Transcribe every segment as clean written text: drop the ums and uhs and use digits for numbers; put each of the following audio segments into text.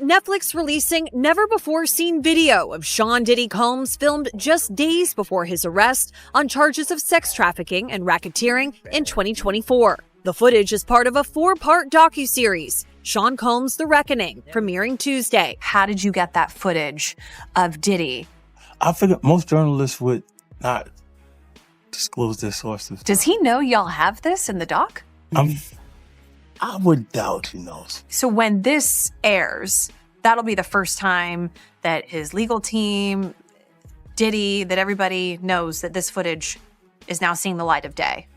Netflix releasing never-before-seen video of Sean Diddy Combs filmed just days before his arrest on charges of sex trafficking and racketeering in 2024. The footage is part of a 4-part docuseries, Sean Combs: The Reckoning, premiering Tuesday. How did you get that footage of Diddy? I figured most journalists would not disclose their sources. Does he know y'all have this in the doc? I would doubt he knows. So when this airs, that'll be the first time that his legal team, Diddy, that everybody knows that this footage is now seeing the light of day.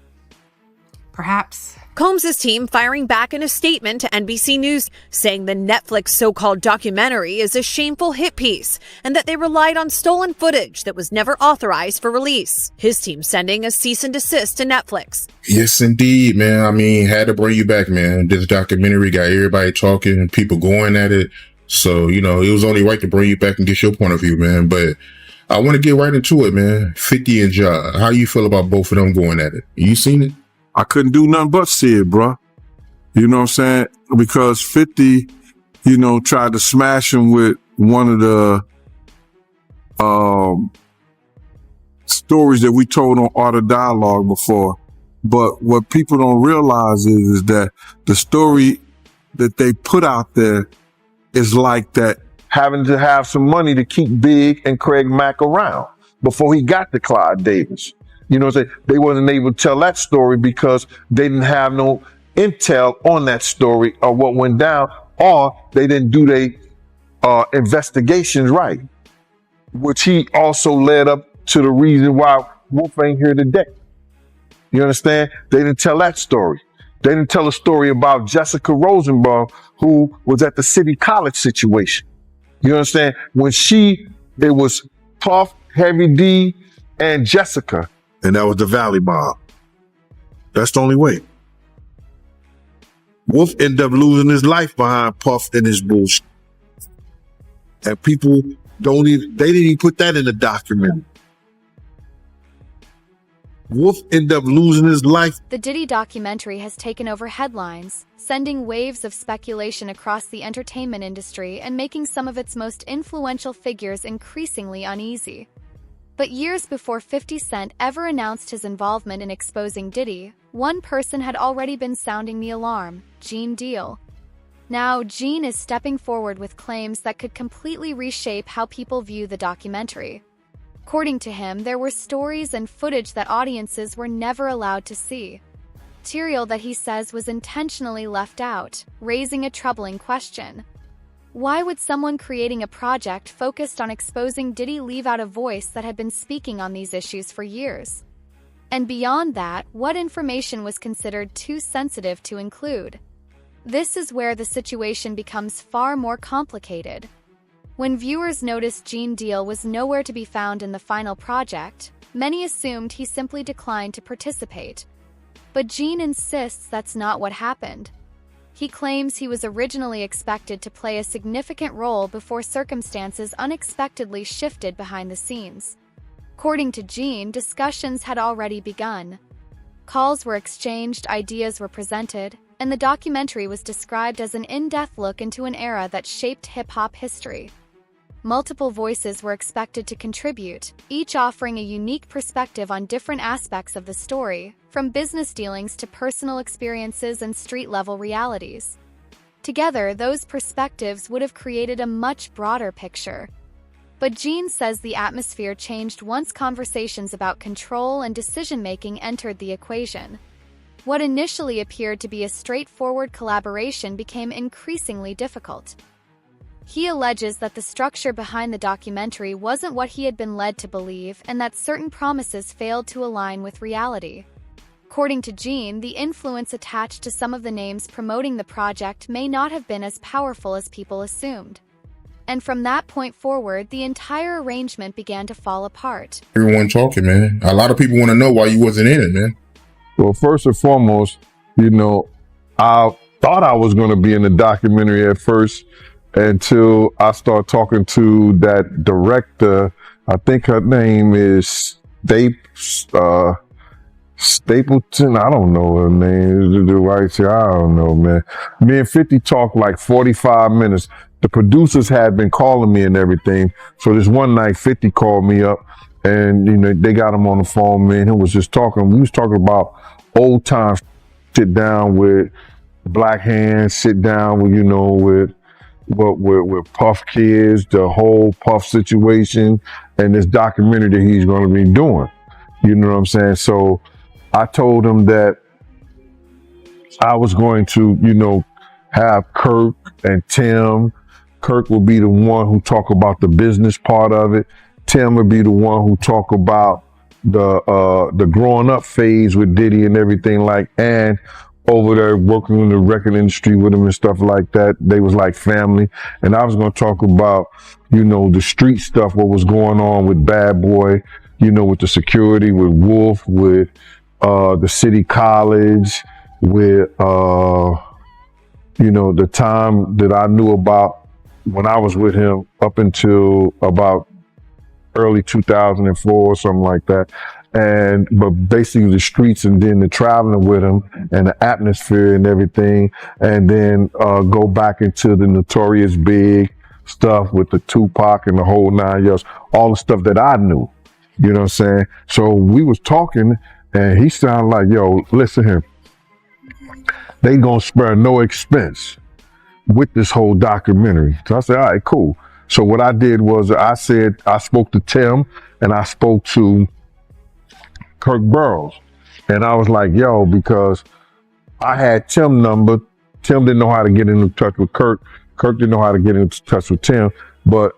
Perhaps. Combs' team firing back in a statement to NBC News, saying the Netflix so-called documentary is a shameful hit piece and that they relied on stolen footage that was never authorized for release. His team sending a cease and desist to Netflix. Yes, indeed, man. I mean, had to bring you back, man. This documentary got everybody talking and people going at it. So, it was only right to bring you back and get your point of view, man. But I want to get right into it, man. 50 and Ja, how you feel about both of them going at it? You seen it? I couldn't do nothing but see it, bruh. You know what I'm saying? Because 50, tried to smash him with one of the stories that we told on Art of Dialogue before. But what people don't realize is that the story that they put out there is like that, having to have some money to keep Big and Craig Mack around before he got to Clyde Davis. You know what I'm saying? They wasn't able to tell that story because they didn't have no intel on that story or what went down, or they didn't do their investigations right, which he also led up to the reason why Wolf ain't here today. You understand? They didn't tell that story. They didn't tell a story about Jessica Rosenbaum, who was at the City College situation. You understand? When it was Puff, Heavy D, and Jessica. And that was the Valley Mob. That's the only way. Wolf ended up losing his life behind Puff and his bullshit. And people they didn't even put that in the document. Wolf ended up losing his life. The Diddy documentary has taken over headlines, sending waves of speculation across the entertainment industry and making some of its most influential figures increasingly uneasy. But years before 50 Cent ever announced his involvement in exposing Diddy, one person had already been sounding the alarm: Gene Deal. Now, Gene is stepping forward with claims that could completely reshape how people view the documentary. According to him, there were stories and footage that audiences were never allowed to see. Material that he says was intentionally left out, raising a troubling question. Why would someone creating a project focused on exposing Diddy leave out a voice that had been speaking on these issues for years? And beyond that, what information was considered too sensitive to include? This is where the situation becomes far more complicated. When viewers noticed Gene Deal was nowhere to be found in the final project, many assumed he simply declined to participate. But Gene insists that's not what happened. He claims he was originally expected to play a significant role before circumstances unexpectedly shifted behind the scenes. According to Gene, discussions had already begun. Calls were exchanged, ideas were presented, and the documentary was described as an in-depth look into an era that shaped hip-hop history. Multiple voices were expected to contribute, each offering a unique perspective on different aspects of the story, from business dealings to personal experiences and street-level realities. Together, those perspectives would have created a much broader picture. But Gene says the atmosphere changed once conversations about control and decision-making entered the equation. What initially appeared to be a straightforward collaboration became increasingly difficult. He alleges that the structure behind the documentary wasn't what he had been led to believe and that certain promises failed to align with reality. According to Gene, the influence attached to some of the names promoting the project may not have been as powerful as people assumed. And from that point forward, the entire arrangement began to fall apart. Everyone talking, man. A lot of people want to know why you wasn't in it, man. Well, first and foremost, I thought I was going to be in the documentary at first until I started talking to that director. I think her name is Stapleton, I don't know her name. The white chick, I don't know, man. Me and 50 talked like 45 minutes. The producers had been calling me and everything. So this one night, 50 called me up, and they got him on the phone. Me and him was just talking. We was talking about old times. Sit down with Black Hands. Sit down with with Puff Kids, the whole Puff situation, and this documentary that he's going to be doing. You know what I'm saying? So I told him that I was going to, have Kirk and Tim. Kirk will be the one who talk about the business part of it. Tim will be the one who talk about the growing up phase with Diddy and everything, and over there working in the record industry with him and stuff like that. They was like family. And I was going to talk about, the street stuff, what was going on with Bad Boy, with the security, with Wolf, with the city college, with the time that I knew about when I was with him up until about early 2004 or something like that. But basically the streets, and then the traveling with him and the atmosphere and everything, and then go back into the Notorious Big stuff with the Tupac and the whole 9 yards, all the stuff that I knew. You know what I'm saying? So we was talking, and he sounded like, yo, listen here, they gonna spare no expense with this whole documentary. So I said, all right, cool. So what I did was I spoke to Tim and I spoke to Kirk Burroughs. And I was like, yo, because I had Tim's number. Tim didn't know how to get in touch with Kirk. Kirk didn't know how to get in touch with Tim. But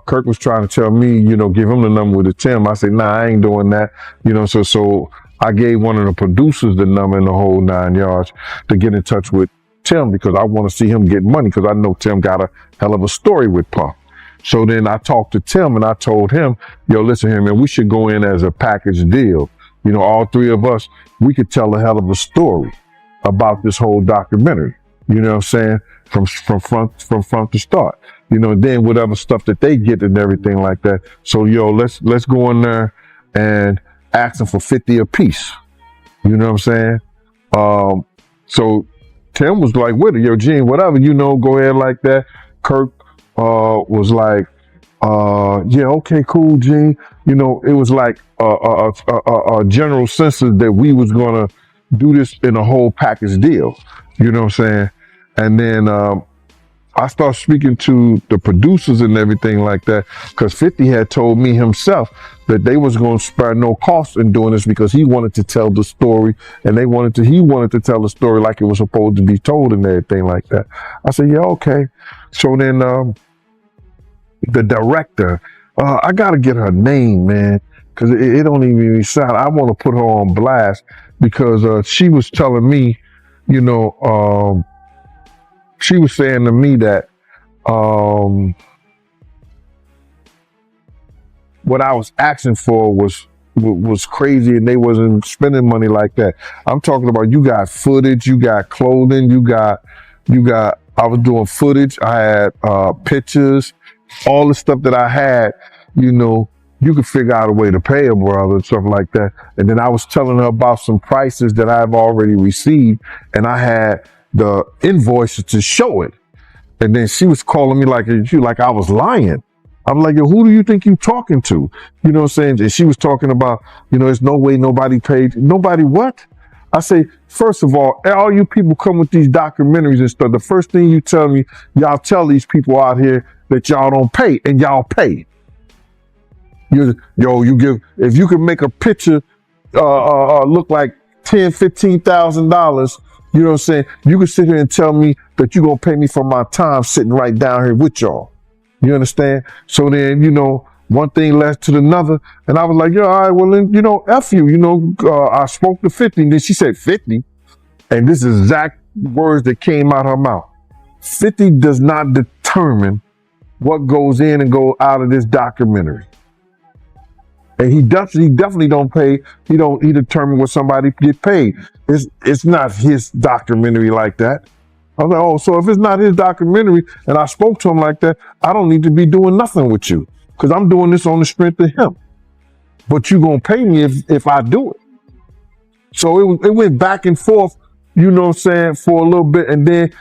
Kirk was trying to tell me, give him the number with the Tim. I said, nah, I ain't doing that. So I gave one of the producers the number in the whole 9 yards to get in touch with Tim, because I want to see him get money, because I know Tim got a hell of a story with Puff. So then I talked to Tim and I told him, yo, listen here, man, we should go in as a package deal. All three of us, we could tell a hell of a story about this whole documentary. You know what I'm saying? From front to start. And then whatever stuff that they get and everything like that. So yo, let's go in there and ask them for 50 a piece. You know what I'm saying? So Tim was like, with it, yo, Gene, whatever, go ahead like that. Kirk was like, yeah, okay, cool, Gene. It was like a general census that we was gonna do this in a whole package deal. You know what I'm saying? And then I started speaking to the producers and everything like that, because 50 had told me himself that they was going to spare no cost in doing this, because he wanted to tell the story, and he wanted to tell the story like it was supposed to be told and everything like that. I said, yeah, okay. So then the director, I got to get her name, man, because it don't even sound, I want to put her on blast, because she was telling me, she was saying to me that what I was asking for was crazy, and they wasn't spending money like that. I'm talking about, you got footage, you got clothing, you got. I was doing footage. I had pictures, all the stuff that I had. You could figure out a way to pay a brother and stuff like that. And then I was telling her about some prices that I've already received, and I had the invoices to show it. And then she was calling me like I was lying. I'm like, yo, who do you think you talking to? You know what I'm saying? And she was talking about, there's no way nobody paid. Nobody what? I say, first of all you people come with these documentaries and stuff, the first thing you tell me, y'all tell these people out here that y'all don't pay, and y'all pay. You give, if you can make a picture look like $10,000-$15,000, you know what I'm saying? You can sit here and tell me that you're going to pay me for my time sitting right down here with y'all. You understand? So then, one thing led to another. And I was like, yo, all right, well, then, F you. I spoke to 50. And then she said 50. And this is exact words that came out her mouth. 50 does not determine what goes in and go out of this documentary. And he definitely don't pay. He determine what somebody get paid. It's not his documentary like that. I was like, oh, so if it's not his documentary and I spoke to him like that, I don't need to be doing nothing with you, because I'm doing this on the strength of him. But you gonna pay me if I do it. So it went back and forth, you know what I'm saying, for a little bit. And then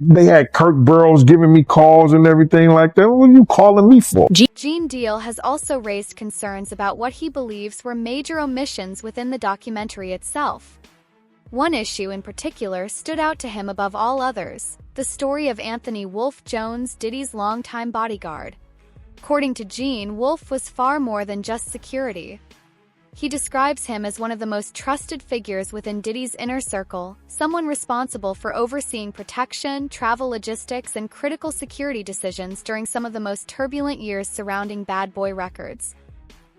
they had Kirk Burrows giving me calls and everything like that. What are you calling me for? Gene Deal has also raised concerns about what he believes were major omissions within the documentary itself. One issue in particular stood out to him above all others: the story of Anthony Wolf Jones, Diddy's longtime bodyguard. According to Gene, Wolf was far more than just security. He describes him as one of the most trusted figures within Diddy's inner circle, someone responsible for overseeing protection, travel logistics, and critical security decisions during some of the most turbulent years surrounding Bad Boy Records.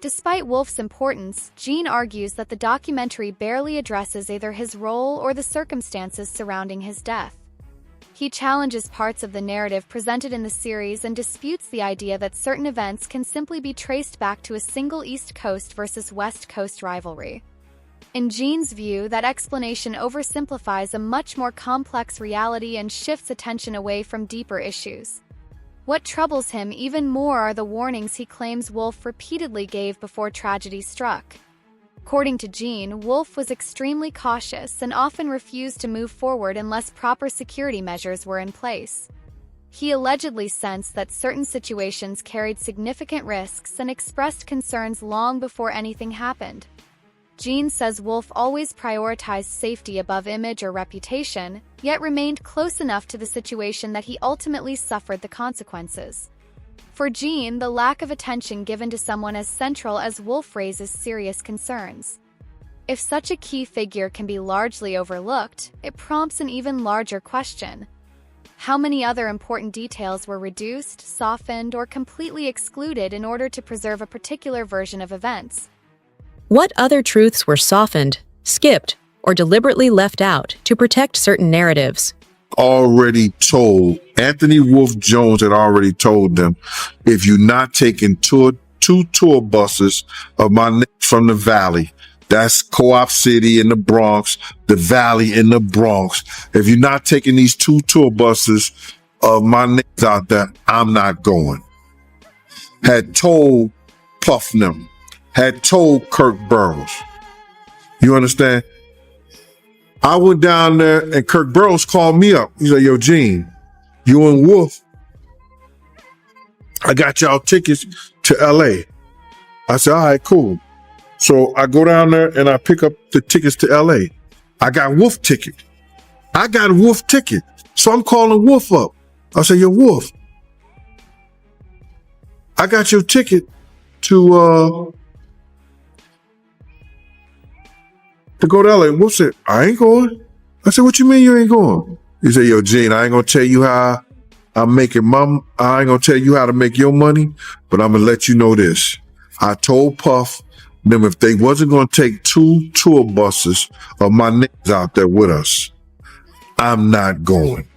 Despite Wolf's importance, Gene argues that the documentary barely addresses either his role or the circumstances surrounding his death. He challenges parts of the narrative presented in the series and disputes the idea that certain events can simply be traced back to a single East Coast versus West Coast rivalry. In Gene's view, that explanation oversimplifies a much more complex reality and shifts attention away from deeper issues. What troubles him even more are the warnings he claims Wolf repeatedly gave before tragedy struck. According to Gene, Wolf was extremely cautious and often refused to move forward unless proper security measures were in place. He allegedly sensed that certain situations carried significant risks and expressed concerns long before anything happened. Gene says Wolf always prioritized safety above image or reputation, yet remained close enough to the situation that he ultimately suffered the consequences. For Gene, the lack of attention given to someone as central as Wolf raises serious concerns. If such a key figure can be largely overlooked, it prompts an even larger question. How many other important details were reduced, softened, or completely excluded in order to preserve a particular version of events? What other truths were softened, skipped, or deliberately left out to protect certain narratives? Already told, Anthony Wolf Jones had already told them, if you're not taking two tour buses of my niggas from the Valley, that's Co-op City in the Bronx, the Valley in the Bronx. If you're not taking these 2 tour buses of my niggas out there, I'm not going. Had told Puff them, had told Kirk Burrows. You understand? I went down there and Kirk Burrows called me up. He's like, yo, Gene, you and Wolf, I got y'all tickets to LA. I said, all right, cool. So I go down there and I pick up the tickets to LA. I got Wolf ticket. I got a Wolf ticket. So I'm calling Wolf up. I say, yo, Wolf, I got your ticket to go to LA. Wolf said, I ain't going. I said, what you mean you ain't going? He said, yo, Gene, I ain't gonna tell you how I'm making I ain't gonna tell you how to make your money, but I'm gonna let you know this. I told Puff them if they wasn't gonna take 2 tour buses of my niggas out there with us, I'm not going.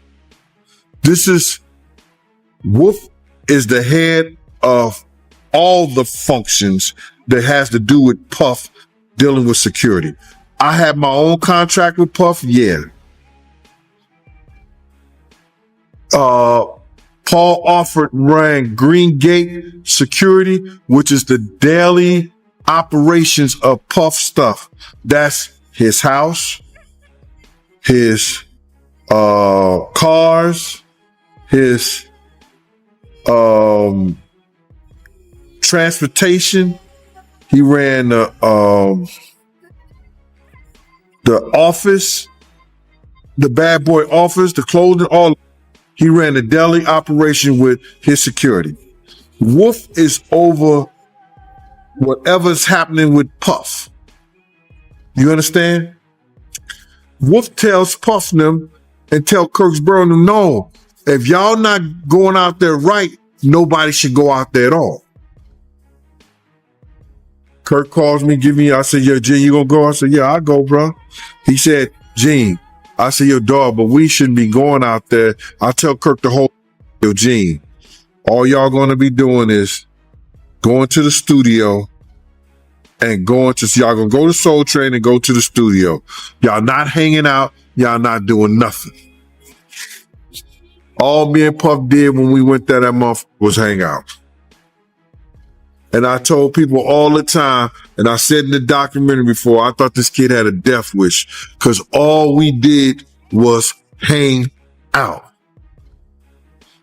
Wolf is the head of all the functions that has to do with Puff dealing with security. I have my own contract with Puff, yeah. Paul Alford ran Green Gate Security, which is the daily operations of Puff stuff. That's his house, his cars, his transportation. He ran the office, the Bad Boy office, the clothing, all. He ran the daily operation with his security. Wolf is over whatever's happening with Puff. You understand? Wolf tells Puff them and tell Kirksboro them, no, if y'all not going out there right, nobody should go out there at all. Kirk calls me, I said, yo, Gene, you gonna go? I said, yeah, I'll go, bro. He said, Gene, I said, yo, dog, but we shouldn't be going out there. I tell Kirk the whole, yo, Gene, all y'all gonna be doing is going to the studio and y'all gonna go to Soul Train and go to the studio. Y'all not hanging out, y'all not doing nothing. All me and Puff did when we went there that month was hang out. And I told people all the time, and I said in the documentary before, I thought this kid had a death wish because all we did was hang out.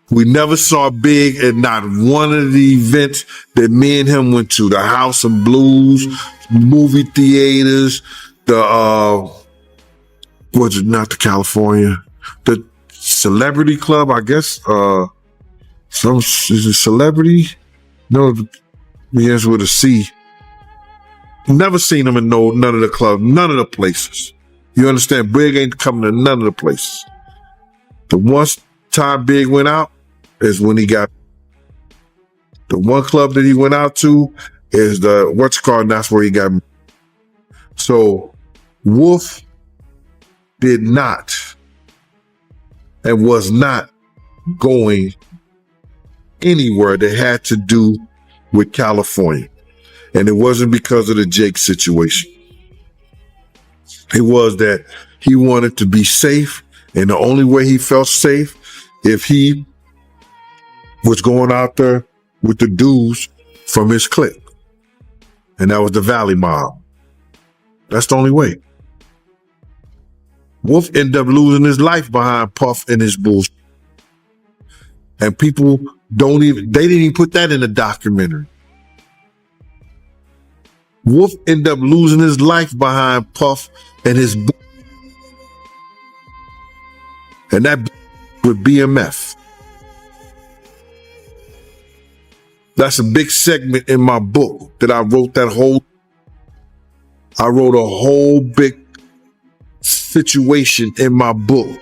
We never saw Big at not one of the events that me and him went to. The House of Blues, movie theaters, not the California, the Celebrity Club, I guess. Is it Celebrity? No, begins with a C. Never seen him in none of the clubs, none of the places. You understand? Big ain't coming to none of the places. The one time Big went out is when he got the one club that he went out to is and that's where he got. So Wolf did not and was not going anywhere that had to do with California. And it wasn't because of the Jake situation. It was that he wanted to be safe, and the only way he felt safe if he was going out there with the dudes from his clique. And that was the Valley Mob. That's the only way. Wolf ended up losing his life behind Puff and his bullshit. And people they didn't even put that in the documentary. Wolf ended up losing his life behind Puff and his and that with BMF. That's a big segment in my book that I wrote I wrote a whole big situation in my book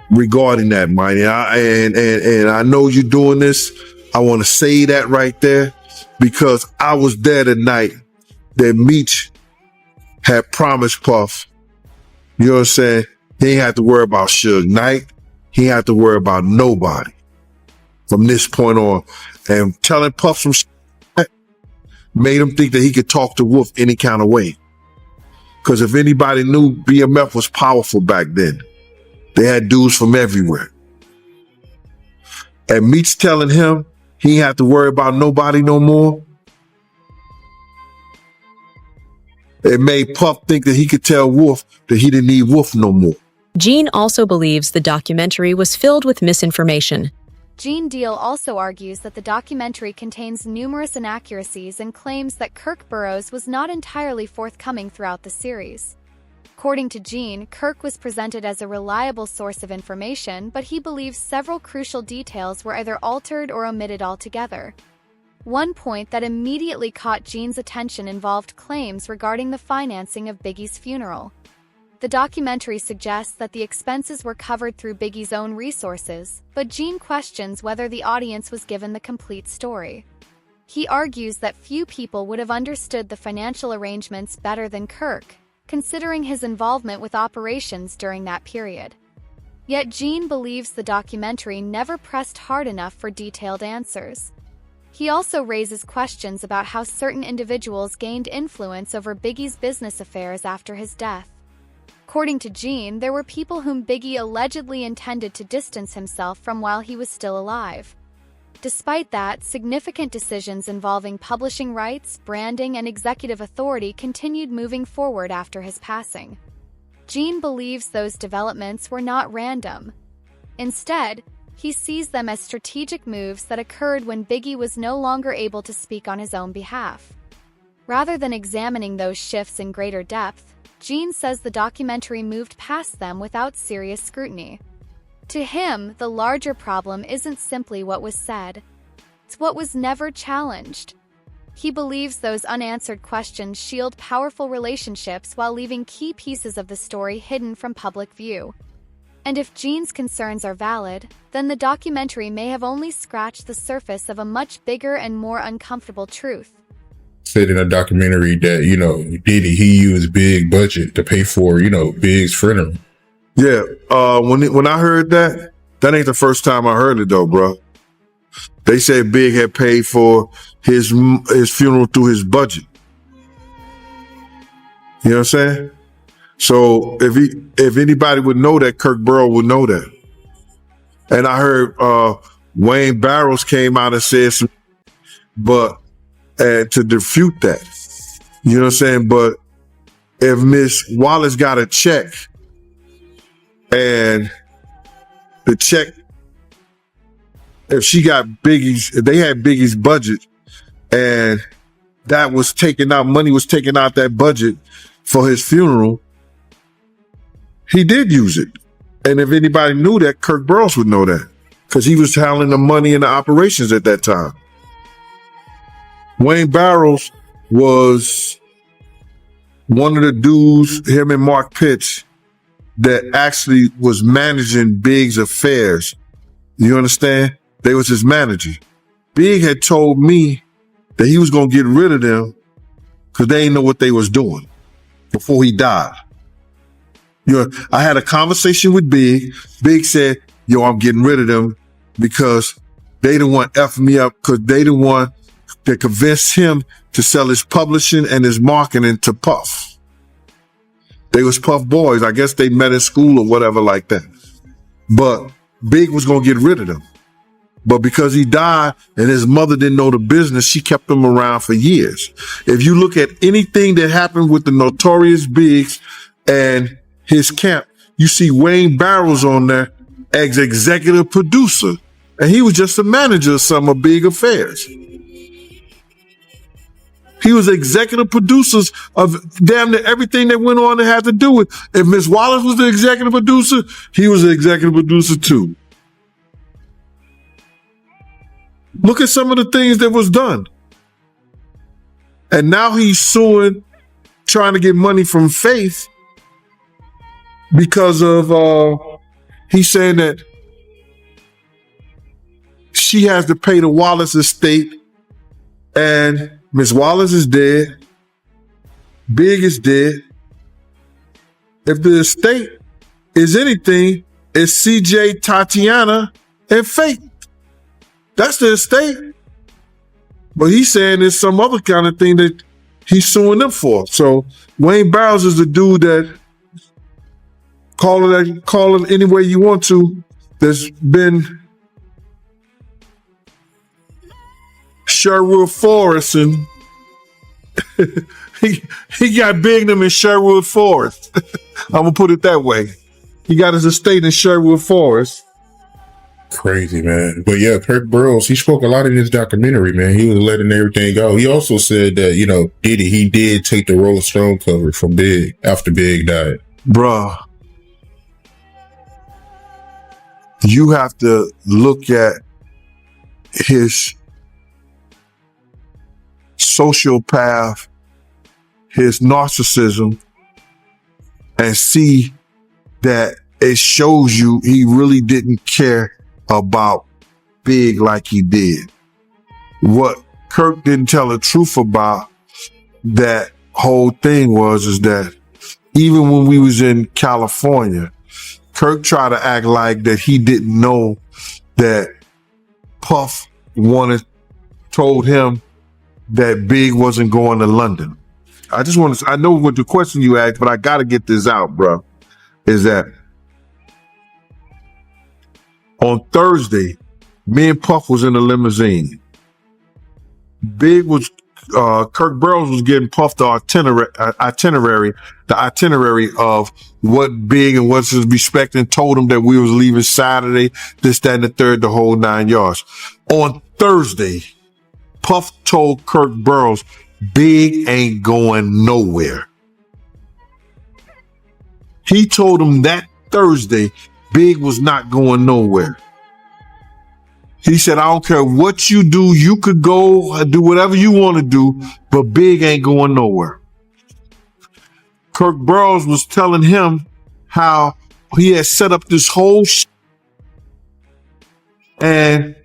regarding that, Mighty. And I know you're doing this. I want to say that right there because I was there the night that Meech had promised Puff. You know what I'm saying? He ain't have to worry about Suge Knight. He ain't have to worry about nobody from this point on. And telling Puff some shit made him think that he could talk to Wolf any kind of way. Because if anybody knew, BMF was powerful back then. They had dudes from everywhere. And Meech telling him he ain't have to worry about nobody no more. It made Puff think that he could tell Wolf that he didn't need Wolf no more. Gene also believes the documentary was filled with misinformation. Gene Deal also argues that the documentary contains numerous inaccuracies and claims that Kirk Burroughs was not entirely forthcoming throughout the series. According to Gene, Kirk was presented as a reliable source of information, but he believes several crucial details were either altered or omitted altogether. One point that immediately caught Gene's attention involved claims regarding the financing of Biggie's funeral. The documentary suggests that the expenses were covered through Biggie's own resources, but Gene questions whether the audience was given the complete story. He argues that few people would have understood the financial arrangements better than Kirk, considering his involvement with operations during that period. Yet Gene believes the documentary never pressed hard enough for detailed answers. He also raises questions about how certain individuals gained influence over Biggie's business affairs after his death. According to Gene, there were people whom Biggie allegedly intended to distance himself from while he was still alive. Despite that, significant decisions involving publishing rights, branding, and executive authority continued moving forward after his passing. Gene believes those developments were not random. Instead, he sees them as strategic moves that occurred when Biggie was no longer able to speak on his own behalf. Rather than examining those shifts in greater depth, Gene says the documentary moved past them without serious scrutiny. To him, the larger problem isn't simply what was said. It's what was never challenged. He believes those unanswered questions shield powerful relationships while leaving key pieces of the story hidden from public view. And if Gene's concerns are valid, then the documentary may have only scratched the surface of a much bigger and more uncomfortable truth. Said in a documentary that, Diddy, he used big budget to pay for, Big's funeral. Yeah, when I heard that ain't the first time I heard it though, bro. They said Big had paid for his funeral through his budget. You know what I'm saying? So if anybody would know that, Kirk Burrows would know that. And I heard Wayne Barrows came out and said but to refute that. You know what I'm saying? But if Miss Wallace got a check and the check, if she got Biggie's, if they had Biggie's budget and that was taken out, money was taken out that budget for his funeral, he did use it. And if anybody knew that, Kirk Burrows would know that because he was handling the money and the operations at that time. Wayne Barrows was one of the dudes, him and Mark Pitts, that actually was managing Big's affairs. You understand? They was his manager. Big had told me that he was going to get rid of them because they didn't know what they was doing before he died. You know, I had a conversation with Big. Big said, yo, I'm getting rid of them because they didn't want to F me up because they didn't want to convince him to sell his publishing and his marketing to Puff. They was Puff boys. I guess they met in school or whatever like that. But Big was going to get rid of them. But because he died and his mother didn't know the business, she kept him around for years. If you look at anything that happened with the Notorious Biggs and his camp, you see Wayne Barrows on there as executive producer. And he was just a manager of some of Big affairs. He was executive producers of damn near everything that went on that had to do with. If Miss Wallace was the executive producer, he was the executive producer too. Look at some of the things that was done. And now he's suing, trying to get money from Faith because of, he's saying that she has to pay the Wallace estate and Miss Wallace is dead. Big is dead. If the estate is anything, it's CJ, Tatiana, and Faith. That's the estate. But he's saying it's some other kind of thing that he's suing them for. So Wayne Barrows is the dude that call it any way you want to, that's been Sherwood Forest, and he got big them in Sherwood Forest. I'm gonna put it that way. He got his estate in Sherwood Forest. Crazy, man. But yeah, Kirk Burrows, he spoke a lot in his documentary, man. He was letting everything go. He also said that, you know, Diddy, he did take the Rolling Stone cover from Big after Big died. Bruh, you have to look at his sociopath, his narcissism, and see that it shows you he really didn't care about Big like he did. What Kirk didn't tell the truth about that whole thing is that even when we was in California, Kirk tried to act like that he didn't know that Puff told him that Big wasn't going to London. I know what the question you asked, but I got to get this out, bro, is that on Thursday, me and Puff was in a limousine. Kirk Burrows was getting Puff the itinerary of what Big and what's his respect, and told him that we was leaving Saturday, this, that, and the third, the whole 9 yards. On Thursday, Puff told Kirk Burrows, Big ain't going nowhere. He told him that Thursday, Big was not going nowhere. He said, I don't care what you do. You could go do whatever you want to do, but Big ain't going nowhere. Kirk Burrows was telling him how he had set up this whole and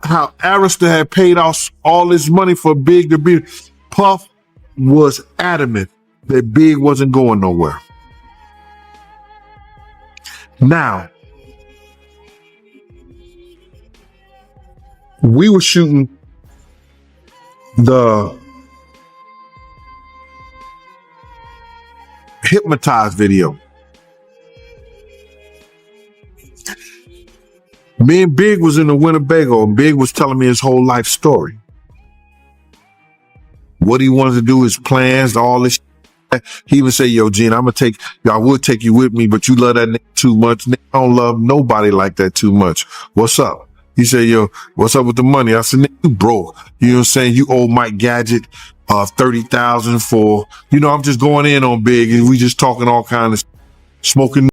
how Arista had paid off all this money for Big to be. Puff was adamant that Big wasn't going nowhere. Now, we were shooting the Hypnotized video. Me and Big was in the Winnebago, and Big was telling me his whole life story. What he wanted to do, his plans, all this shit. He even say, yo, Gene, I would take you with me, but you love that nigga too much. Nigga, I don't love nobody like that too much. What's up? He said, yo, what's up with the money? I said, nigga, you broke. You know what I'm saying? You owe Mike Gadget 30,000 for, I'm just going in on Big, and we just talking all kind of smoking